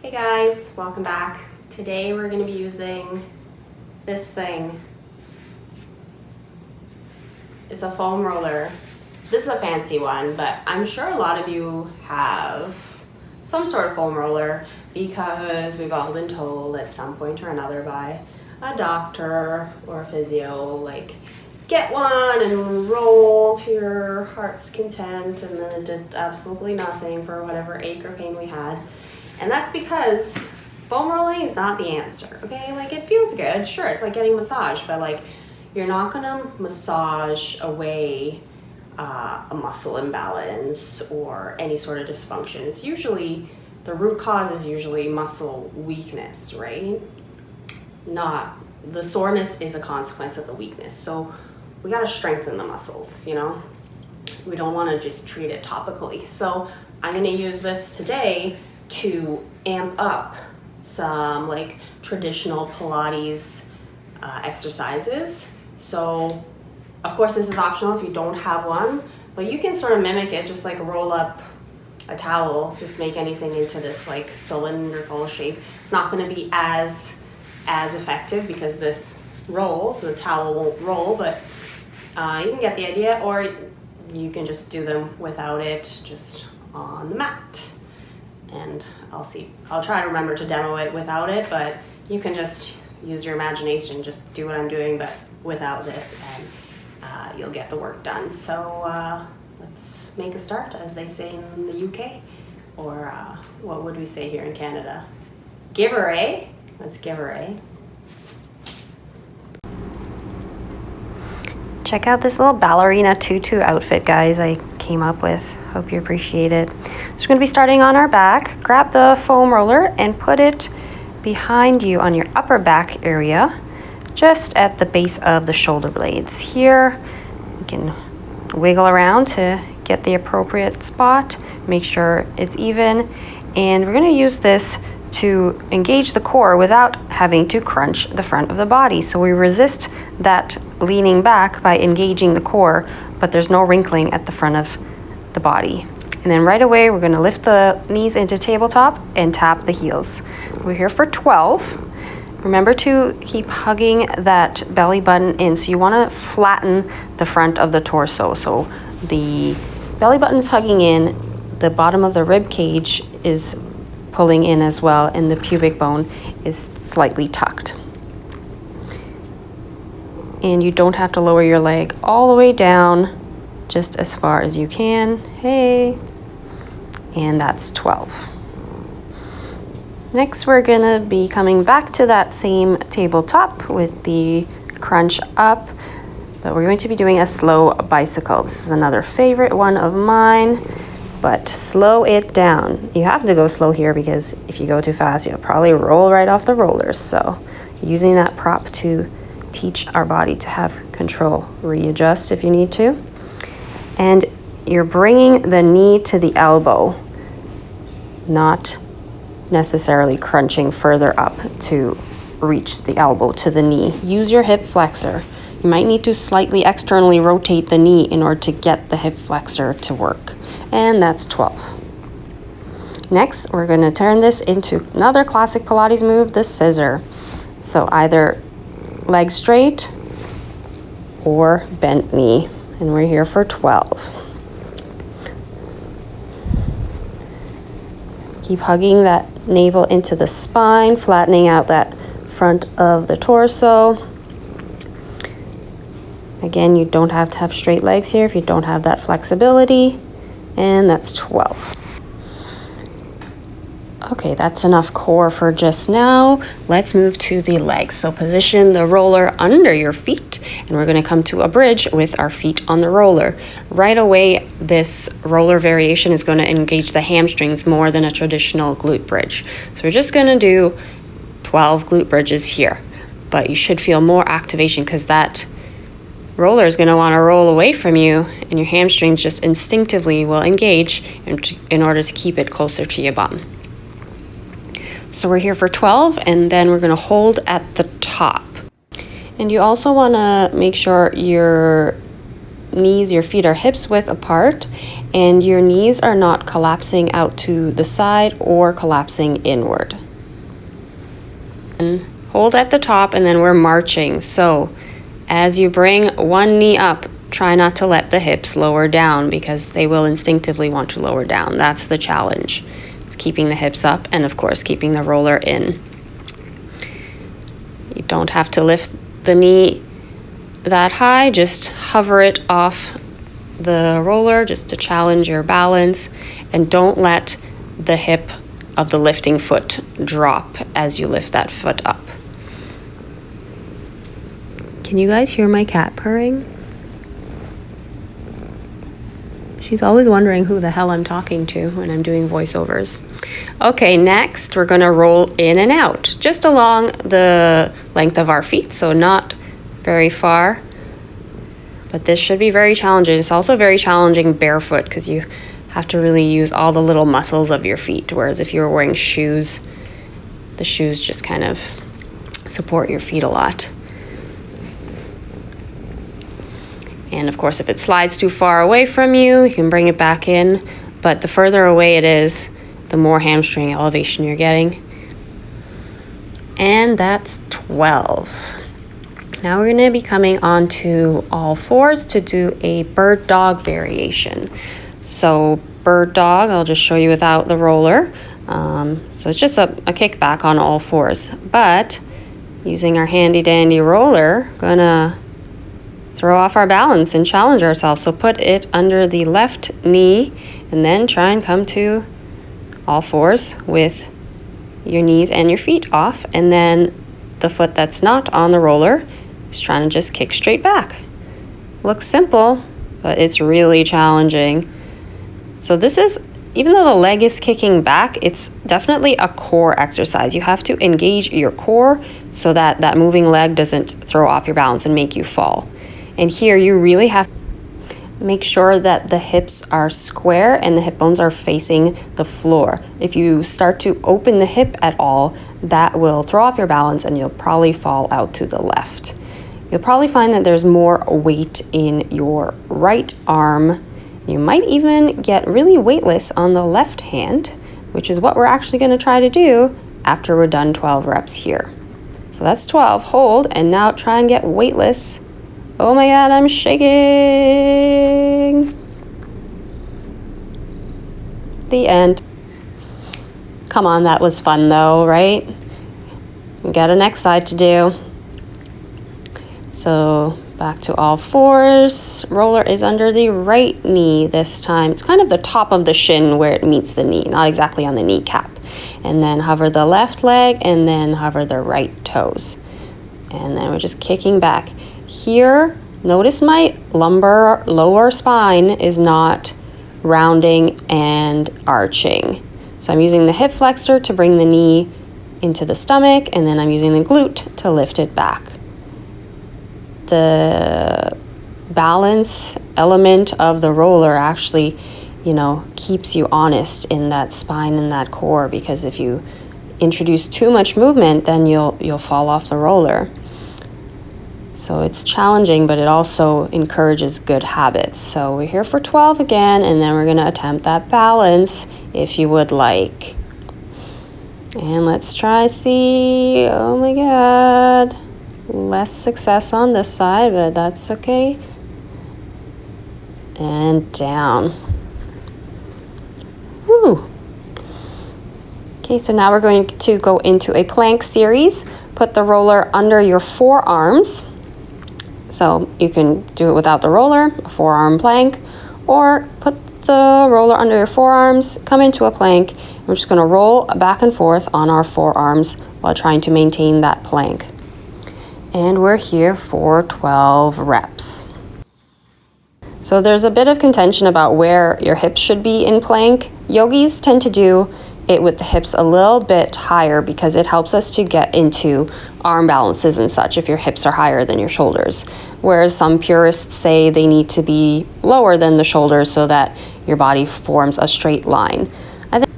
Hey guys, welcome back. Today we're going to be using this thing. It's a foam roller. This is a fancy one, but I'm sure a lot of you have some sort of foam roller because we've all been told at some point or another by a doctor or a physio, like, get one and roll to your heart's content, and then it did absolutely nothing for whatever ache or pain we had. And that's because foam rolling is not the answer, okay? Like, it feels good, sure, it's like getting a massage, but like, you're not gonna massage away a muscle imbalance or any sort of dysfunction. It's usually, the root cause is usually muscle weakness, right? Not, the soreness is a consequence of the weakness. So we gotta strengthen the muscles, you know? We don't wanna just treat it topically. So I'm gonna use this today to amp up some like traditional Pilates exercises. So of course this is optional if you don't have one, but you can sort of mimic it, just like roll up a towel, just make anything into this like cylindrical shape. It's not gonna be as effective because this rolls, the towel won't roll, but you can get the idea, or you can just do them without it, just on the mat. And I'll try to remember to demo it without it, but you can just use your imagination, just do what I'm doing, but without this, and you'll get the work done. So let's make a start, as they say in the UK, or what would we say here in Canada? Give her a. Let's give her a. Check out this little ballerina tutu outfit, guys, I came up with. Hope you appreciate it. So we're going to be starting on our back. Grab the foam roller and put it behind you on your upper back area, just at the base of the shoulder blades. Here, you can wiggle around to get the appropriate spot. Make sure it's even. And we're going to use this to engage the core without having to crunch the front of the body. So we resist that leaning back by engaging the core, but there's no wrinkling at the front of the body. And then right away we're going to lift the knees into tabletop and tap the heels. We're here for 12. Remember to keep hugging that belly button in. So you want to flatten the front of the torso. So the belly button's hugging in, the bottom of the rib cage is pulling in as well, and the pubic bone is slightly tucked. And you don't have to lower your leg all the way down, just as far as you can. Hey. And that's 12. Next, we're gonna be coming back to that same tabletop with the crunch up, but we're going to be doing a slow bicycle. This is another favorite one of mine, but slow it down. You have to go slow here because if you go too fast, you'll probably roll right off the rollers. So using that prop to teach our body to have control. Readjust if you need to. And you're bringing the knee to the elbow, not necessarily crunching further up to reach the elbow to the knee. Use your hip flexor. You might need to slightly externally rotate the knee in order to get the hip flexor to work. And that's 12. Next, we're going to turn this into another classic Pilates move, the scissor. So either leg straight or bent knee. And we're here for 12. Keep hugging that navel into the spine, flattening out that front of the torso. Again, you don't have to have straight legs here if you don't have that flexibility. And that's 12. Okay, that's enough core for just now. Let's move to the legs. So position the roller under your feet, and we're going to come to a bridge with our feet on the roller. Right away, this roller variation is going to engage the hamstrings more than a traditional glute bridge. So we're just going to do 12 glute bridges here, but you should feel more activation because that roller is going to want to roll away from you, and your hamstrings just instinctively will engage in order to keep it closer to your bum. So we're here for 12, and then we're going to hold at the top. And you also want to make sure your knees, your feet are hips width apart, and your knees are not collapsing out to the side or collapsing inward. And hold at the top, and then we're marching. So as you bring one knee up, try not to let the hips lower down because they will instinctively want to lower down. That's the challenge. It's keeping the hips up and of course keeping the roller in. You don't have to lift the knee that high, just hover it off the roller just to challenge your balance, and don't let the hip of the lifting foot drop as you lift that foot up. Can you guys hear my cat purring? She's always wondering who the hell I'm talking to when I'm doing voiceovers. Okay, next we're gonna roll in and out, just along the length of our feet, so not very far. But this should be very challenging. It's also very challenging barefoot because you have to really use all the little muscles of your feet, whereas if you're wearing shoes, the shoes just kind of support your feet a lot. And of course, if it slides too far away from you, you can bring it back in. But the further away it is, the more hamstring elevation you're getting. And that's 12. Now we're going to be coming onto all fours to do a bird dog variation. So bird dog, I'll just show you without the roller. So it's just a kickback on all fours. But using our handy dandy roller, gonna throw off our balance and challenge ourselves. So put it under the left knee and then try and come to all fours with your knees and your feet off. And then the foot that's not on the roller is trying to just kick straight back. Looks simple, but it's really challenging. So this is, even though the leg is kicking back, it's definitely a core exercise. You have to engage your core so that that moving leg doesn't throw off your balance and make you fall. And here you really have to make sure that the hips are square and the hip bones are facing the floor. If you start to open the hip at all, that will throw off your balance and you'll probably fall out to the left. You'll probably find that there's more weight in your right arm. You might even get really weightless on the left hand, which is what we're actually going to try to do after we're done 12 reps here. So that's 12, hold, and now try and get weightless. Oh my God, I'm shaking. The end. Come on, that was fun though, right? We got a next side to do. So back to all fours. Roller is under the right knee this time. It's kind of the top of the shin where it meets the knee, not exactly on the kneecap. And then hover the left leg and then hover the right toes. And then we're just kicking back. Here, notice my lumbar lower spine is not rounding and arching. So I'm using the hip flexor to bring the knee into the stomach, and then I'm using the glute to lift it back. The balance element of the roller actually, keeps you honest in that spine and that core, because if you introduce too much movement, then you'll fall off the roller. So it's challenging, but it also encourages good habits. So we're here for 12 again, and then we're going to attempt that balance if you would like. And let's try see. Oh my God. Less success on this side, but that's okay. And down. Whew. Okay, so now we're going to go into a plank series. Put the roller under your forearms. So you can do it without the roller, a forearm plank, or put the roller under your forearms, come into a plank. We're just going to roll back and forth on our forearms while trying to maintain that plank. And we're here for 12 reps. So there's a bit of contention about where your hips should be in plank. Yogis tend to do it with the hips a little bit higher because it helps us to get into arm balances and such if your hips are higher than your shoulders. Whereas some purists say they need to be lower than the shoulders so that your body forms a straight line. I think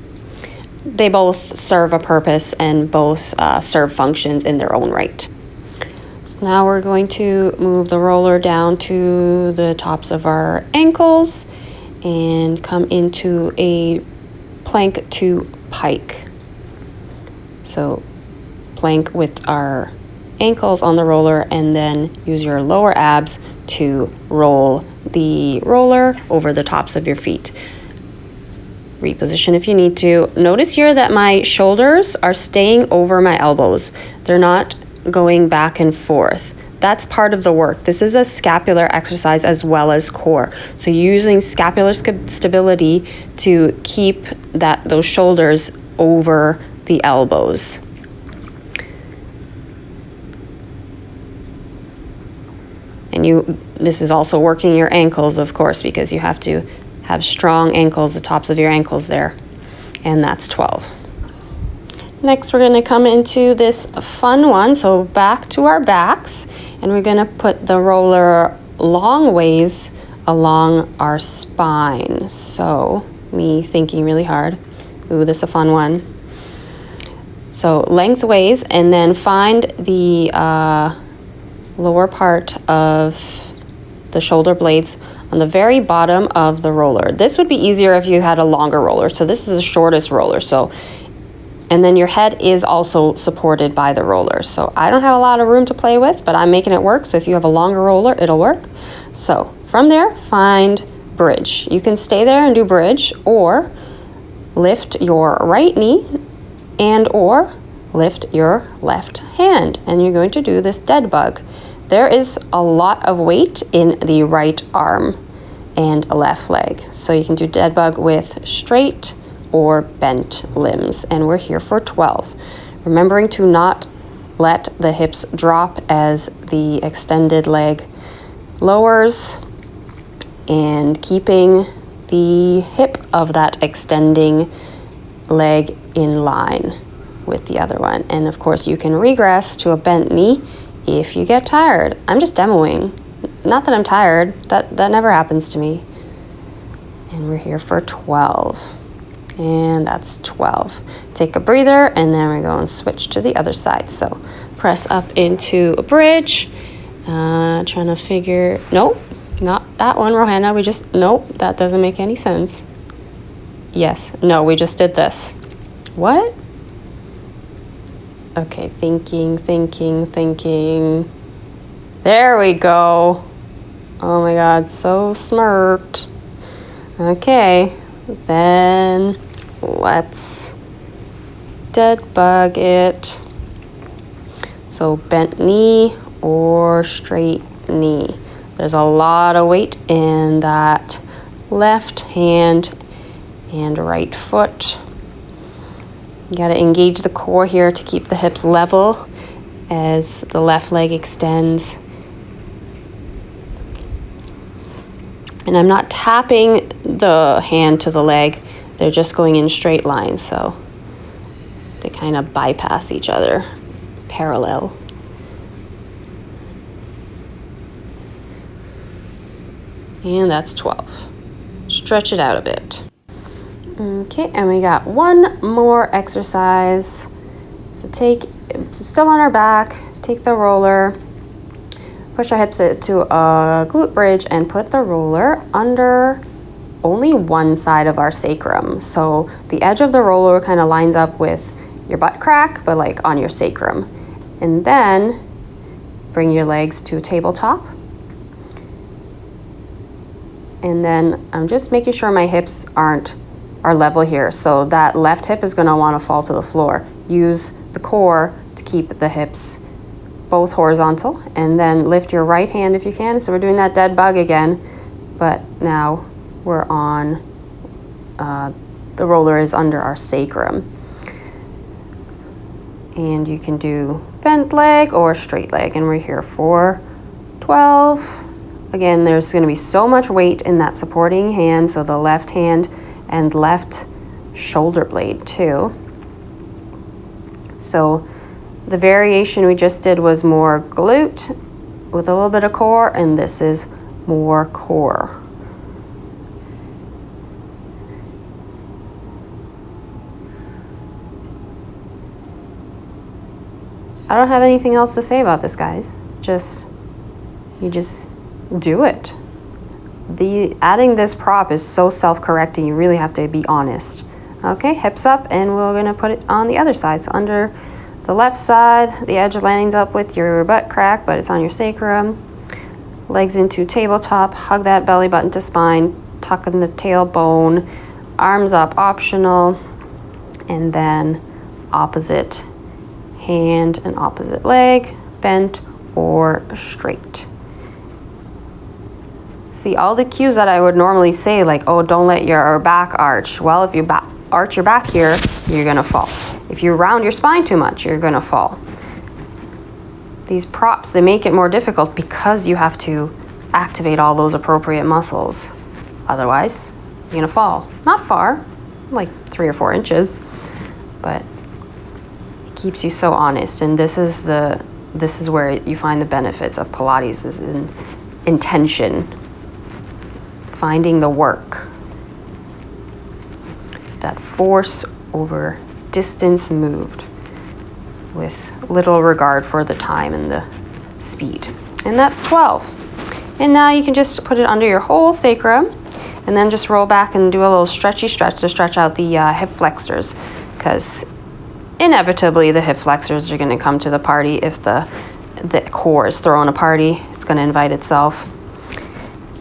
they both serve a purpose and both serve functions in their own right. Now we're going to move the roller down to the tops of our ankles and come into a plank to pike. So plank with our ankles on the roller and then use your lower abs to roll the roller over the tops of your feet. Reposition if you need to. Notice here that my shoulders are staying over my elbows. They're not going back and forth. That's part of the work. This is a scapular exercise as well as core. So using scapular stability to keep those shoulders over the elbows. And this is also working your ankles, of course, because you have to have strong ankles, the tops of your ankles there. And that's 12. Next, we're going to come into this fun one. So back to our backs, and we're going to put the roller long ways along our spine. So me thinking really hard. Ooh, this is a fun one. So lengthways, and then find the lower part of the shoulder blades on the very bottom of the roller. This would be easier if you had a longer roller. So this is the shortest roller. And then your head is also supported by the roller. So I don't have a lot of room to play with, but I'm making it work. So if you have a longer roller, it'll work. So from there, find bridge. You can stay there and do bridge, or lift your right knee and or lift your left hand. And you're going to do this dead bug. There is a lot of weight in the right arm and left leg. So you can do dead bug with straight or bent limbs. And we're here for 12. Remembering to not let the hips drop as the extended leg lowers, and keeping the hip of that extending leg in line with the other one. And of course you can regress to a bent knee if you get tired. I'm just demoing. Not that I'm tired. That never happens to me. And we're here for 12. And that's 12. Take a breather, and then we go and switch to the other side. So press up into a bridge. Trying to figure, nope, not that one, Rohanna. Nope, that doesn't make any sense. Yes, no, we just did this. What? Okay, thinking. There we go. Oh my God, so smart. Okay, then let's dead bug it. So bent knee or straight knee. There's a lot of weight in that left hand and right foot. You got to engage the core here to keep the hips level as the left leg extends. And I'm not tapping the hand to the leg. They're just going in straight lines, so they kind of bypass each other, parallel. And that's 12. Stretch it out a bit. Okay, and we got one more exercise. So still on our back, take the roller, push our hips to a glute bridge, and put the roller under only one side of our sacrum. So the edge of the roller kind of lines up with your butt crack, but like on your sacrum. And then bring your legs to tabletop. And then I'm just making sure my hips are level here. So that left hip is gonna wanna fall to the floor. Use the core to keep the hips both horizontal, and then lift your right hand if you can. So we're doing that dead bug again, but now we're on, the roller is under our sacrum. And you can do bent leg or straight leg, and we're here for 12. Again, there's gonna be so much weight in that supporting hand, so the left hand and left shoulder blade too. So the variation we just did was more glute with a little bit of core, and this is more core. I don't have anything else to say about this, guys. you just do it. Adding this prop is so self-correcting, you really have to be honest. Okay, hips up, and we're gonna put it on the other side. So under the left side, the edge lines up with your butt crack, but it's on your sacrum. Legs into tabletop, hug that belly button to spine, tuck in the tailbone, arms up, optional, and then opposite hand and opposite leg, bent or straight. See, all the cues that I would normally say, like, oh, don't let your back arch. Well, if you arch your back here, you're gonna fall. If you round your spine too much, you're gonna fall. These props, they make it more difficult because you have to activate all those appropriate muscles. Otherwise, you're gonna fall. Not far, like 3 or 4 inches, but it keeps you so honest. And this is where you find the benefits of Pilates, is in intention. Finding the work, that force over distance moved with little regard for the time and the speed. And that's 12. And now you can just put it under your whole sacrum and then just roll back and do a little stretchy stretch to stretch out the hip flexors, because inevitably the hip flexors are going to come to the party. If the core is throwing a party, it's going to invite itself.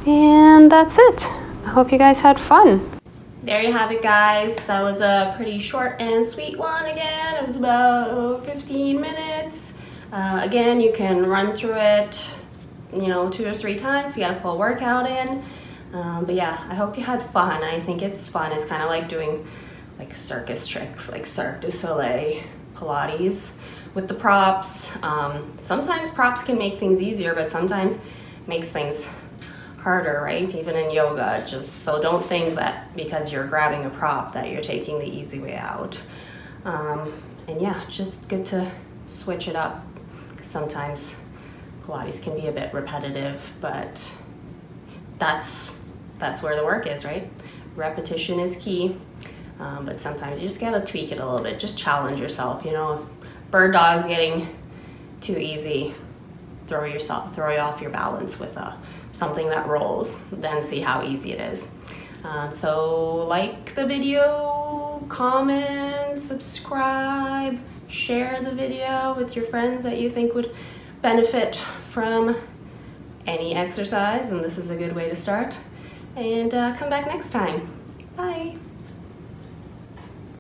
And that's it. I hope you guys had fun. There you have it, guys. That was a pretty short and sweet one again. It was about 15 minutes. Again, you can run through it, 2 or 3 times to get a full workout in. But yeah, I hope you had fun. I think it's fun. It's kind of like doing like circus tricks, like Cirque du Soleil Pilates with the props. Sometimes props can make things easier, but sometimes makes things harder, right? Even in yoga. So don't think that because you're grabbing a prop that you're taking the easy way out. And yeah, just good to switch it up, because sometimes Pilates can be a bit repetitive, but that's where the work is, right? Repetition is key, but sometimes you just gotta tweak it a little bit. Just challenge yourself. If bird dog's getting too easy, throw you off your balance with something that rolls, then see how easy it is. So like the video, comment, subscribe, share the video with your friends that you think would benefit from any exercise, and this is a good way to start. And come back next time. Bye.